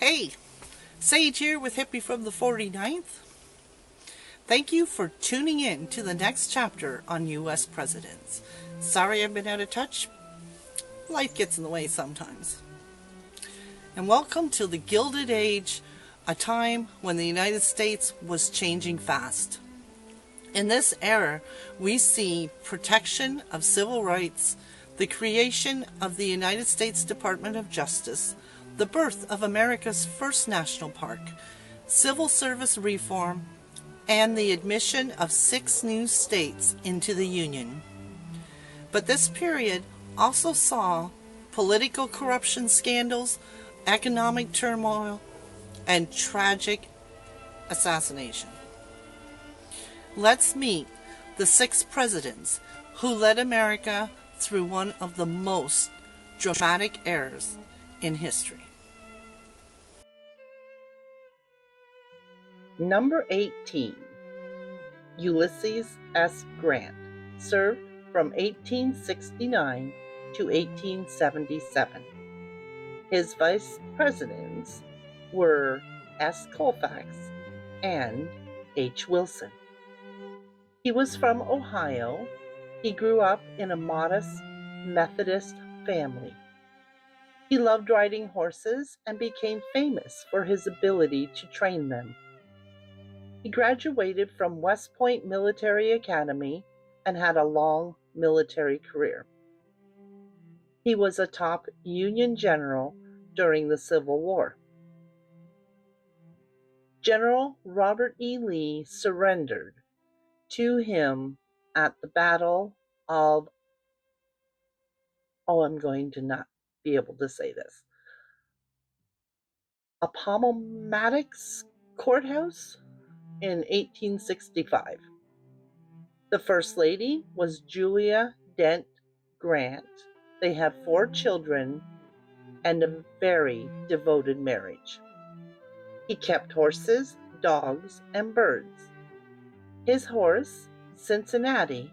Hey, Sage here with Hippie from the 49th. Thank you for tuning in to the next chapter on U.S. presidents. Sorry I've been out of touch. Life gets in the way sometimes. And welcome to the Gilded Age, a time when the United States was changing fast. In this era, we see protection of civil rights, the creation of the United States Department of Justice, the birth of America's first national park, civil service reform, and the admission of 6 new states into the Union. But this period also saw political corruption scandals, economic turmoil, and tragic assassination. Let's meet the 6 presidents who led America through one of the most dramatic eras in history. Number 18, Ulysses S. Grant, served from 1869 to 1877. His vice presidents were S. Colfax and H. Wilson. He was from Ohio. He grew up in a modest Methodist family. He loved riding horses and became famous for his ability to train them. He graduated from West Point Military Academy and had a long military career. He was a top Union general during the Civil War. General Robert E. Lee surrendered to him at the Battle of, I'm going to not be able to say this, Appomattox Courthouse in 1865. The First Lady was Julia Dent Grant. They have 4 children and a very devoted marriage. He kept horses, dogs, and birds. His horse, Cincinnati,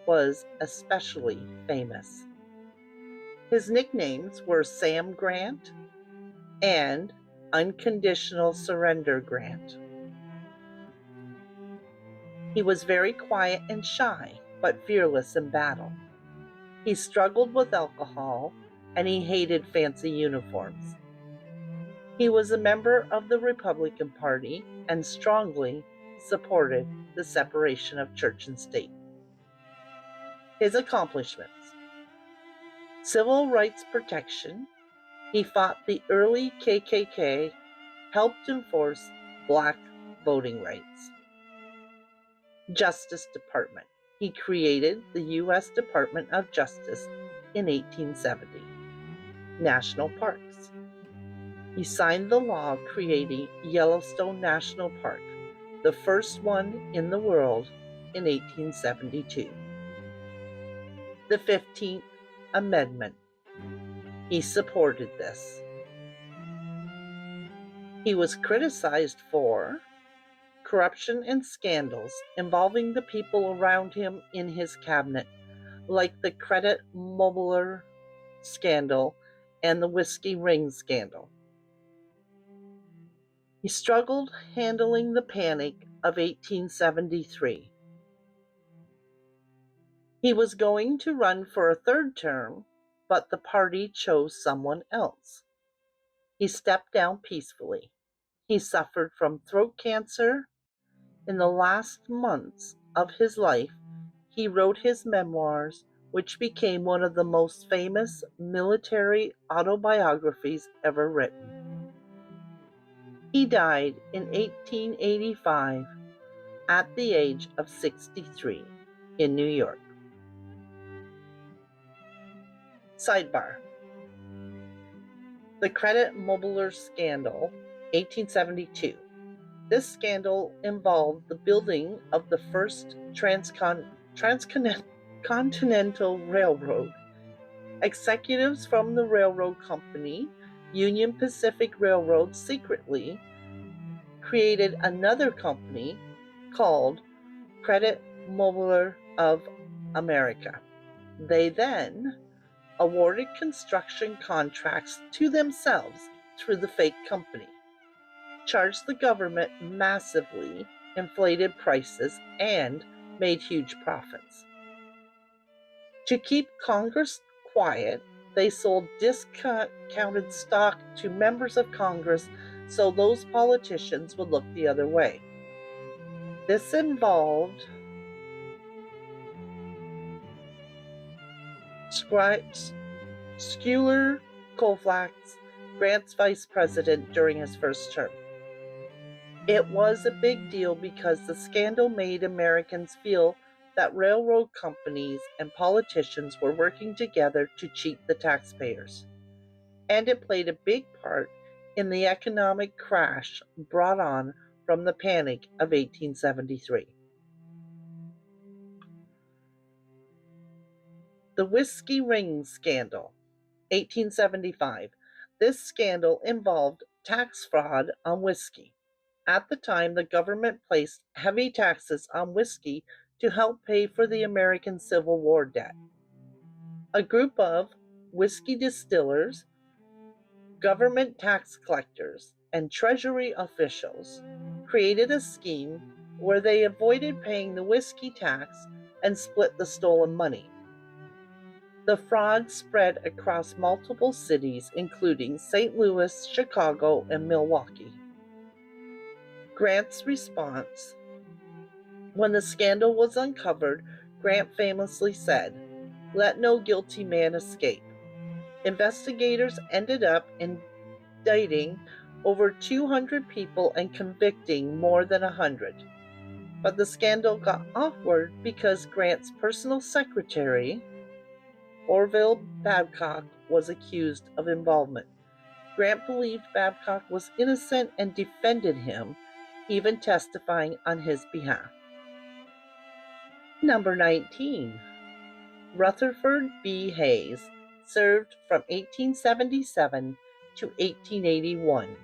was especially famous. His nicknames were Sam Grant and Unconditional Surrender Grant. He was very quiet and shy, but fearless in battle. He struggled with alcohol, and he hated fancy uniforms. He was a member of the Republican Party and strongly supported the separation of church and state. His accomplishments: civil rights protection. He fought the early KKK, helped enforce Black voting rights. Justice Department. He created the U.S. Department of Justice in 1870. National parks. He signed the law creating Yellowstone National Park, the first one in the world, in 1872. The 15th Amendment. He supported this. He was criticized for corruption and scandals involving the people around him in his cabinet, like the credit mobilier scandal and the whiskey ring scandal. He struggled handling the Panic of 1873. He was going to run for a 3rd term, but the party chose someone else. He stepped down peacefully. He suffered from throat cancer. In the last months of his life, he wrote his memoirs, which became one of the most famous military autobiographies ever written. He died in 1885 at the age of 63 in New York. Sidebar: the credit mobilier scandal, 1872. This scandal involved the building of the first transcontinental railroad. Executives from the railroad company, Union Pacific Railroad, secretly created another company called Credit Mobilier of America. They then awarded construction contracts to themselves through the fake company, charged the government massively, inflated prices, and made huge profits. To keep Congress quiet, they sold discounted stock to members of Congress so those politicians would look the other way. This involved Schuyler Colfax, Grant's vice president during his first term. It was a big deal because the scandal made Americans feel that railroad companies and politicians were working together to cheat the taxpayers. And it played a big part in the economic crash brought on from the Panic of 1873. The Whiskey Ring Scandal, 1875. This scandal involved tax fraud on whiskey. At the time, the government placed heavy taxes on whiskey to help pay for the American Civil War debt. A group of whiskey distillers, government tax collectors, and Treasury officials created a scheme where they avoided paying the whiskey tax and split the stolen money. The fraud spread across multiple cities, including St. Louis, Chicago, and Milwaukee. Grant's response. When the scandal was uncovered, Grant famously said, "Let no guilty man escape." Investigators ended up indicting over 200 people and convicting more than 100. But the scandal got awkward because Grant's personal secretary, Orville Babcock, was accused of involvement. Grant believed Babcock was innocent and defended him, even testifying on his behalf. Number 19. Rutherford B. Hayes served from 1877 to 1881.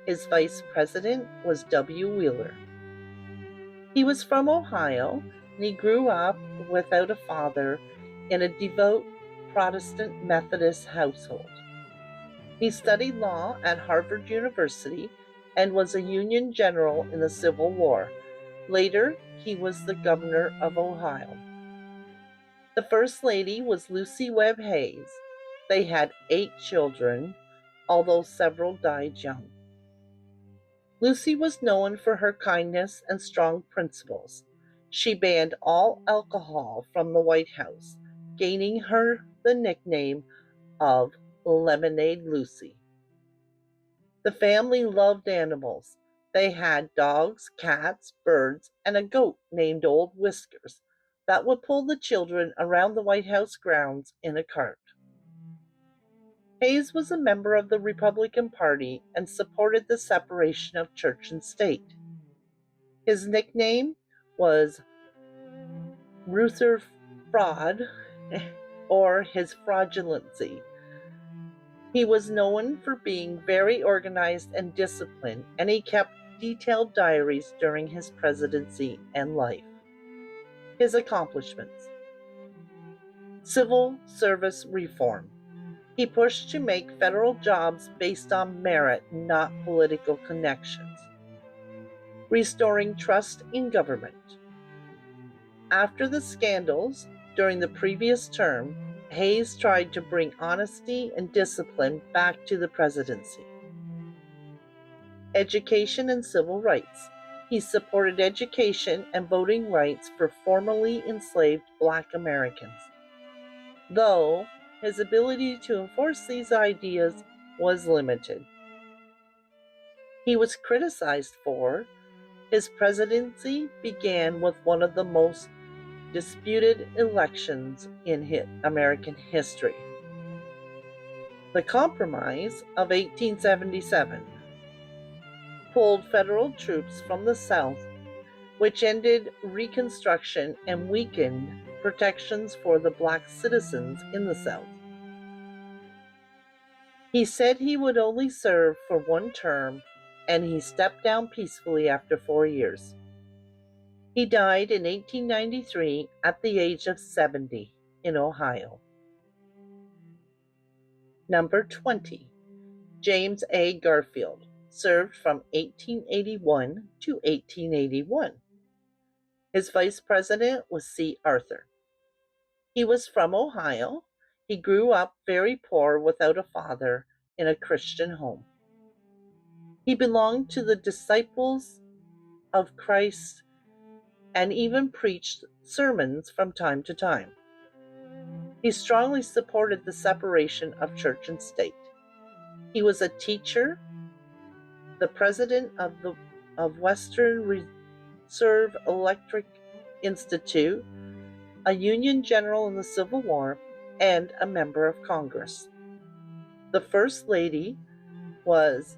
His vice president was W. Wheeler. He was from Ohio, and he grew up without a father in a devout Protestant Methodist household. He studied law at Harvard University and was a Union general in the Civil War. Later, he was the governor of Ohio. The First Lady was Lucy Webb Hayes. They had 8 children, although several died young. Lucy was known for her kindness and strong principles. She banned all alcohol from the White House, gaining her the nickname of Lemonade Lucy. The family loved animals. They had dogs, cats, birds, and a goat named Old Whiskers that would pull the children around the White House grounds in a cart. Hayes was a member of the Republican Party and supported the separation of church and state. His nickname was Rutherford Fraud, or his fraudulency. He was known for being very organized and disciplined, and he kept detailed diaries during his presidency and life. His accomplishments. Civil service reform. He pushed to make federal jobs based on merit, not political connections. Restoring trust in government. After the scandals during the previous term, Hayes tried to bring honesty and discipline back to the presidency. Education and civil rights. He supported education and voting rights for formerly enslaved Black Americans, though his ability to enforce these ideas was limited. He was criticized for his presidency began with one of the most disputed elections in American history. The Compromise of 1877 pulled federal troops from the South, which ended Reconstruction and weakened protections for the Black citizens in the South. He said he would only serve for 1 term, and he stepped down peacefully after 4 years. He died in 1893 at the age of 70 in Ohio. Number 20. James A. Garfield served from 1881 to 1881. His vice president was C. Arthur. He was from Ohio. He grew up very poor without a father in a Christian home. He belonged to the Disciples of Christ and even preached sermons from time to time. He strongly supported the separation of church and state. He was a teacher, the president of Western Reserve Electric Institute, a Union general in the Civil War, and a member of Congress. The First Lady was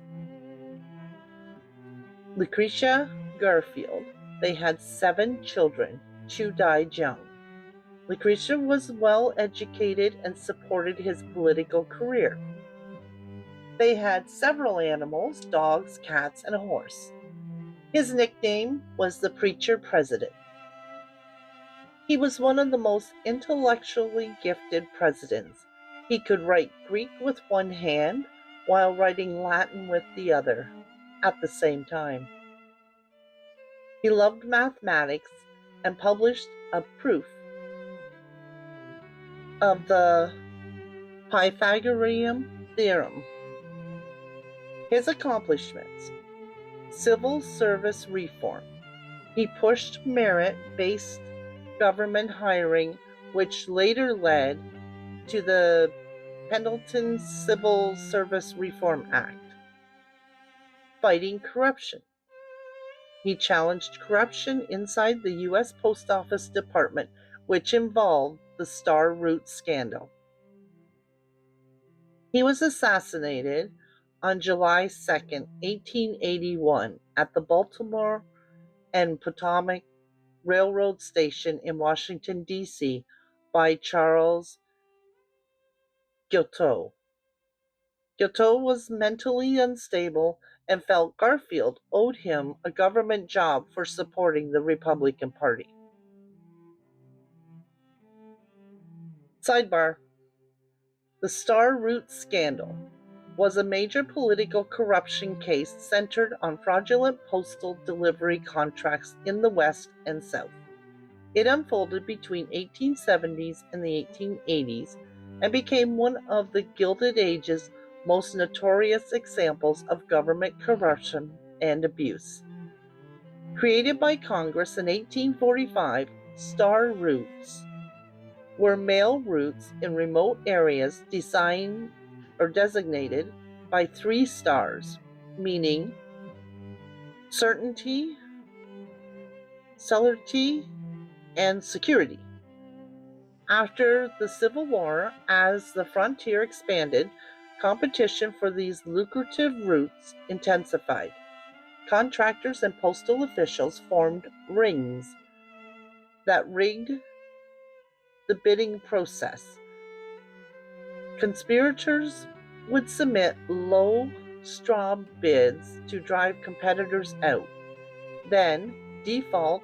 Lucretia Garfield. They had 7 children. 2 died young. Lucretia was well educated and supported his political career. They had several animals, dogs, cats, and a horse. His nickname was the Preacher President. He was one of the most intellectually gifted presidents. He could write Greek with one hand while writing Latin with the other at the same time. He loved mathematics and published a proof of the Pythagorean theorem. His accomplishments: civil service reform. He pushed merit-based government hiring, which later led to the Pendleton Civil Service Reform Act. Fighting corruption. He challenged corruption inside the U.S. Post Office Department, which involved the Star Route scandal. He was assassinated on July 2, 1881, at the Baltimore and Potomac Railroad Station in Washington, D.C., by Charles Guiteau. Guiteau was mentally unstable and felt Garfield owed him a government job for supporting the Republican Party. Sidebar: the Star Route scandal was a major political corruption case centered on fraudulent postal delivery contracts in the West and South. It unfolded between 1870s and the 1880s and became one of the Gilded Age's most notorious examples of government corruption and abuse. Created by Congress in 1845, star routes were mail routes in remote areas designated by 3 stars, meaning certainty, celerity, and security. After the Civil War, as the frontier expanded, competition for these lucrative routes intensified. Contractors and postal officials formed rings that rigged the bidding process. Conspirators would submit low straw bids to drive competitors out, then default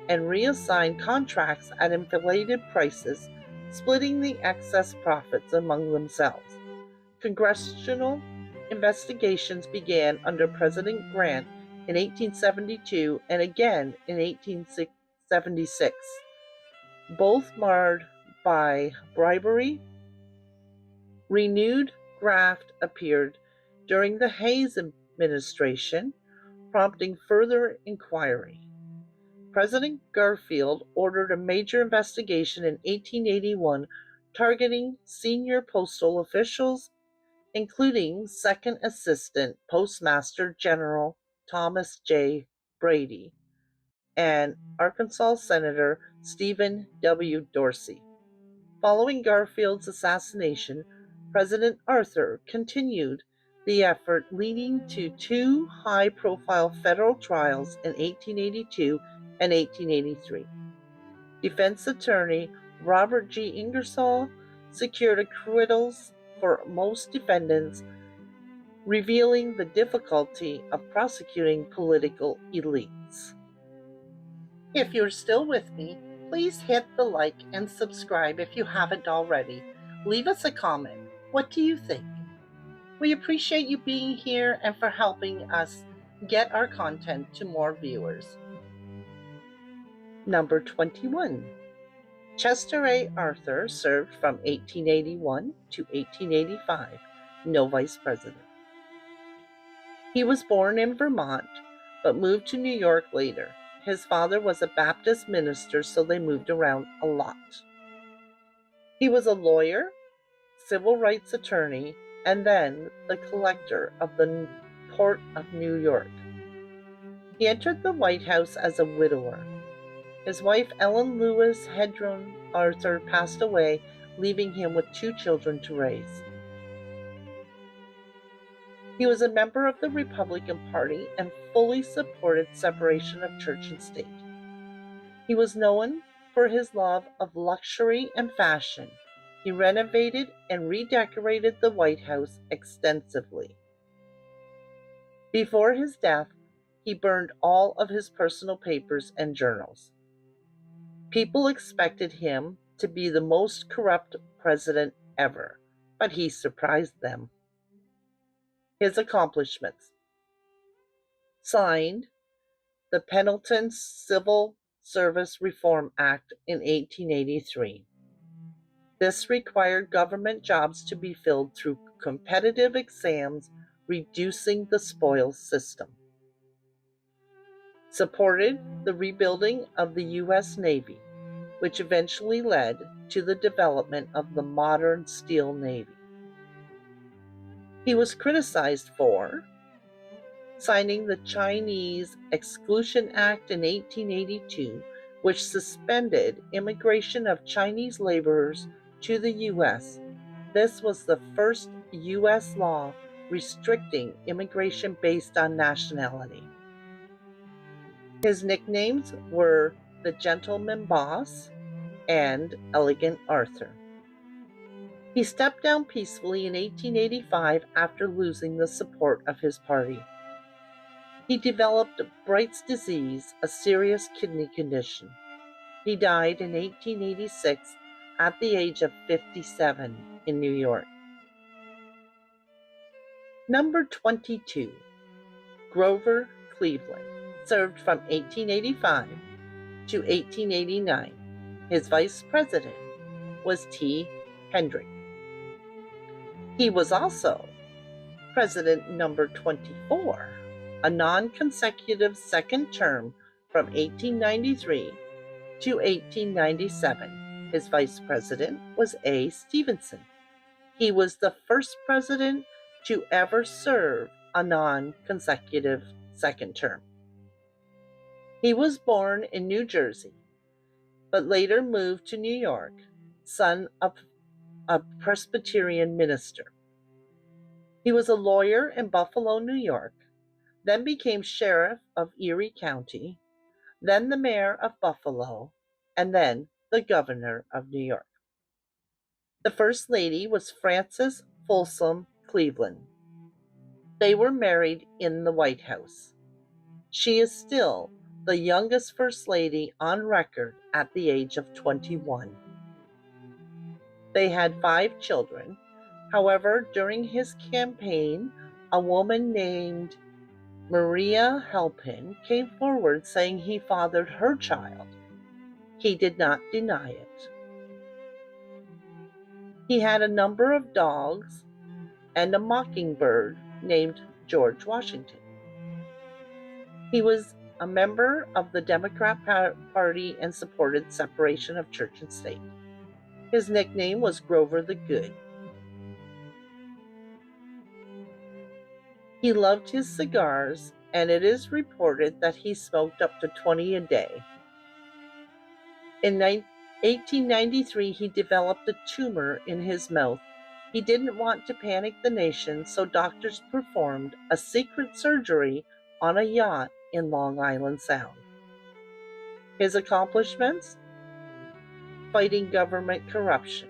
and reassign contracts at inflated prices, splitting the excess profits among themselves. Congressional investigations began under President Grant in 1872 and again in 1876, both marred by bribery. Renewed graft appeared during the Hayes administration, prompting further inquiry. President Garfield ordered a major investigation in 1881 targeting senior postal officials, including Second Assistant Postmaster General Thomas J. Brady and Arkansas Senator Stephen W. Dorsey. Following Garfield's assassination, President Arthur continued the effort, leading to 2 high-profile federal trials in 1882 and 1883. Defense attorney Robert G. Ingersoll secured acquittals for most defendants, revealing the difficulty of prosecuting political elites. If you're still with me, please hit the like and subscribe if you haven't already. Leave us a comment. What do you think? We appreciate you being here and for helping us get our content to more viewers. Number 21. Chester A. Arthur served from 1881 to 1885, no vice president. He was born in Vermont, but moved to New York later. His father was a Baptist minister, so they moved around a lot. He was a lawyer, civil rights attorney, and then the collector of the Port of New York. He entered the White House as a widower. His wife, Ellen Lewis Hedron Arthur, passed away, leaving him with 2 children to raise. He was a member of the Republican Party and fully supported separation of church and state. He was known for his love of luxury and fashion. He renovated and redecorated the White House extensively. Before his death, he burned all of his personal papers and journals. People expected him to be the most corrupt president ever, but he surprised them. His accomplishments: signed the Pendleton Civil Service Reform Act in 1883. This required government jobs to be filled through competitive exams, reducing the spoils system. Supported the rebuilding of the U.S. Navy, which eventually led to the development of the modern Steel Navy. He was criticized for signing the Chinese Exclusion Act in 1882, which suspended immigration of Chinese laborers to the U.S. This was the first U.S. law restricting immigration based on nationality. His nicknames were the Gentleman Boss and Elegant Arthur. He stepped down peacefully in 1885 after losing the support of his party. He developed Bright's disease, a serious kidney condition. He died in 1886 at the age of 57 in New York. Number 22. Grover Cleveland served from 1885 to 1889. His vice president was T. Hendrick. He was also president number 24, a non-consecutive second term from 1893 to 1897. His vice president was A. Stevenson. He was the first president to ever serve a non-consecutive second term. He was born in New Jersey, but later moved to New York, son of a Presbyterian minister. He was a lawyer in Buffalo, New York, then became sheriff of Erie County, then the mayor of Buffalo, and then the governor of New York. The first lady was Frances Folsom Cleveland. They were married in the White House. She is still the youngest first lady on record at the age of 21. They had 5 children. However, during his campaign, a woman named Maria Halpin came forward saying he fathered her child. He did not deny it. He had a number of dogs and a mockingbird named George Washington. He was a member of the Democrat Party and supported separation of church and state. His nickname was Grover the Good. He loved his cigars, and it is reported that he smoked up to 20 a day. In 1893, he developed a tumor in his mouth. He didn't want to panic the nation, so doctors performed a secret surgery on a yacht in Long Island Sound. His accomplishments? Fighting government corruption.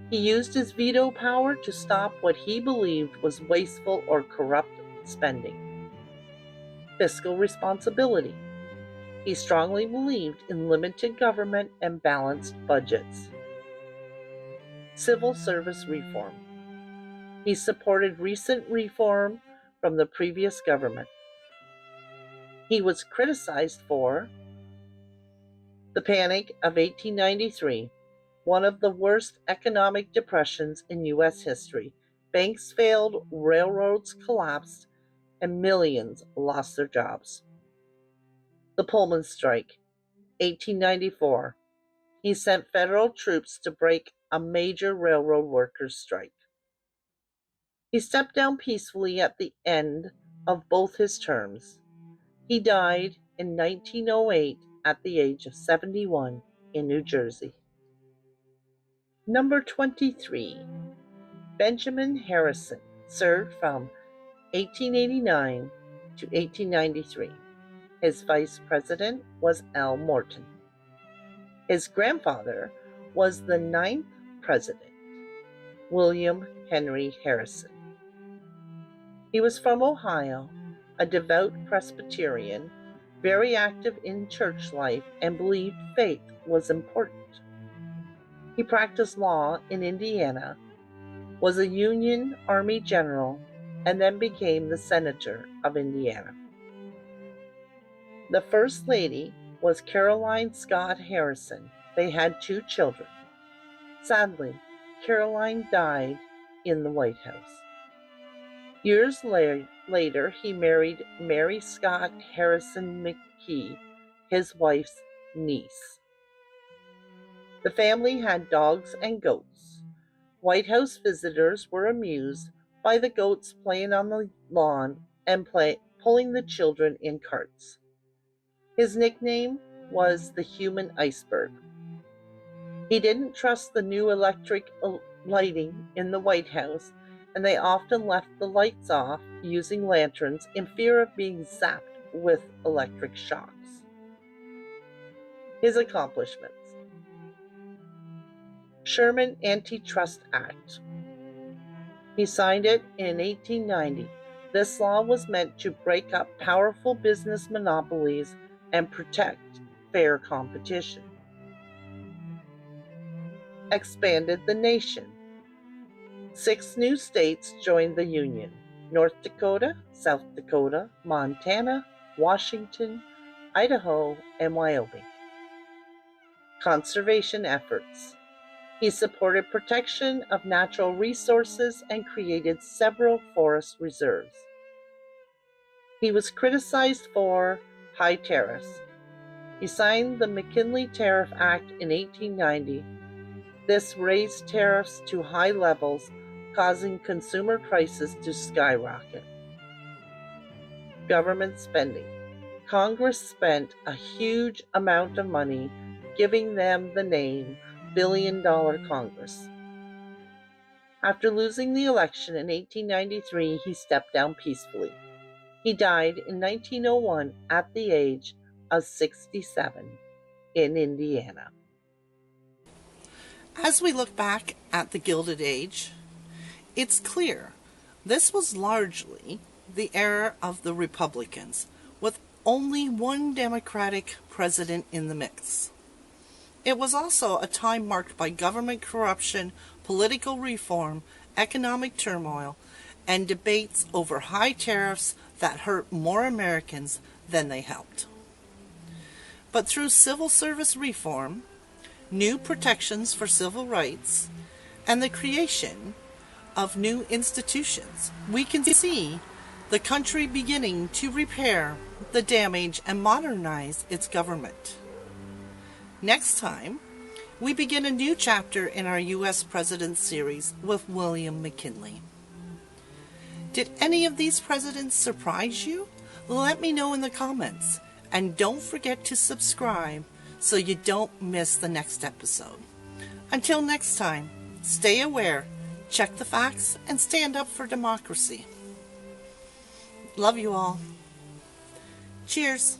He used his veto power to stop what he believed was wasteful or corrupt spending. Fiscal responsibility. He strongly believed in limited government and balanced budgets. Civil service reform. He supported recent reform from the previous government. He was criticized for the Panic of 1893, one of the worst economic depressions in U.S. history. Banks failed, railroads collapsed, and millions lost their jobs. The Pullman Strike, 1894. He sent federal troops to break a major railroad workers' strike. He stepped down peacefully at the end of both his terms. He died in 1908 at the age of 71 in New Jersey. Number 23. Benjamin Harrison served from 1889 to 1893. His vice president was L. Morton. His grandfather was the 9th president, William Henry Harrison. He was from Ohio, a devout Presbyterian, very active in church life, and believed faith was important. He practiced law in Indiana, was a Union Army general, and then became the Senator of Indiana. The First Lady was Caroline Scott Harrison. They had 2 children. Sadly, Caroline died in the White House. Years later, he married Mary Scott Harrison McKee, his wife's niece. The family had dogs and goats. White House visitors were amused by the goats playing on the lawn and pulling the children in carts. His nickname was the human iceberg. He didn't trust the new electric lighting in the White House, and they often left the lights off using lanterns in fear of being zapped with electric shocks. His accomplishments: Sherman Antitrust Act. He signed it in 1890. This law was meant to break up powerful business monopolies and protect fair competition. Expanded the nation. 6 new states joined the Union: North Dakota, South Dakota, Montana, Washington, Idaho, and Wyoming. Conservation efforts. He supported protection of natural resources and created several forest reserves. He was criticized for high tariffs. He signed the McKinley Tariff Act in 1890. This raised tariffs to high levels, causing consumer prices to skyrocket. Government spending. Congress spent a huge amount of money, giving them the name Billion-Dollar Congress. After losing the election in 1893, he stepped down peacefully. He died in 1901 at the age of 67 in Indiana. As we look back at the Gilded Age, it's clear this was largely the era of the Republicans, with only one Democratic president in the mix. It was also a time marked by government corruption, political reform, economic turmoil, and debates over high tariffs that hurt more Americans than they helped. But through civil service reform, new protections for civil rights, and the creation of new institutions, we can see the country beginning to repair the damage and modernize its government. Next time, we begin a new chapter in our U.S. President series with William McKinley. Did any of these presidents surprise you? Let me know in the comments. And don't forget to subscribe so you don't miss the next episode. Until next time, stay aware, check the facts, and stand up for democracy. Love you all. Cheers.